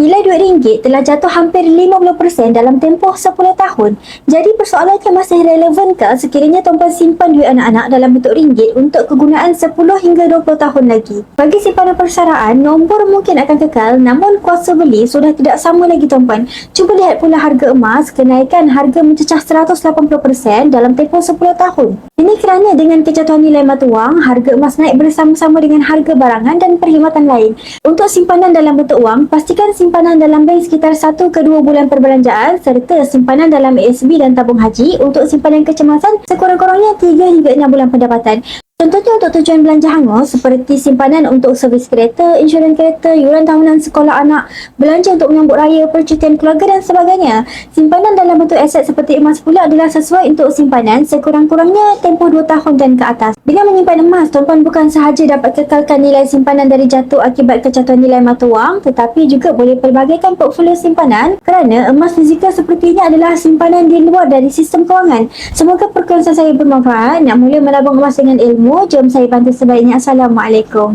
Nilai RM2 telah jatuh hampir 50% dalam tempoh 10 tahun. Jadi persoalannya masih relevankah sekiranya tuan-puan simpan duit anak-anak dalam bentuk ringgit untuk kegunaan 10 hingga 20 tahun lagi? Bagi simpanan persaraan, nombor mungkin akan kekal namun kuasa beli sudah tidak sama lagi tuan-puan. Cuba lihat pula harga emas, kenaikan harga mencecah 180% dalam tempoh 10 tahun. Ini kerana dengan kejatuhan nilai mata wang, harga emas naik bersama-sama dengan harga barangan dan perkhidmatan lain. Untuk simpanan dalam bentuk wang, pastikan simpanan dalam bank sekitar 1 ke 2 bulan perbelanjaan serta simpanan dalam ASB dan tabung haji untuk simpanan kecemasan sekurang-kurangnya 3 hingga 6 bulan pendapatan. Contohnya untuk tujuan belanja hangus seperti simpanan untuk servis kereta, insurans kereta, yuran tahunan sekolah anak, belanja untuk menyambut raya, percutian keluarga dan sebagainya. Simpanan dalam bentuk aset seperti emas pula adalah sesuai untuk simpanan sekurang-kurangnya tempoh 2 tahun dan ke atas. Dengan menyimpan emas, tuan-puan bukan sahaja dapat kekalkan nilai simpanan dari jatuh akibat kejatuhan nilai mata wang, tetapi juga boleh pelbagaikan portfolio simpanan kerana emas fizikal sepertinya adalah simpanan di luar dari sistem kewangan. Semoga perkongsian saya bermanfaat. Nak mula menabung emas dengan ilmu, jom saya bantu sebaiknya. Assalamualaikum.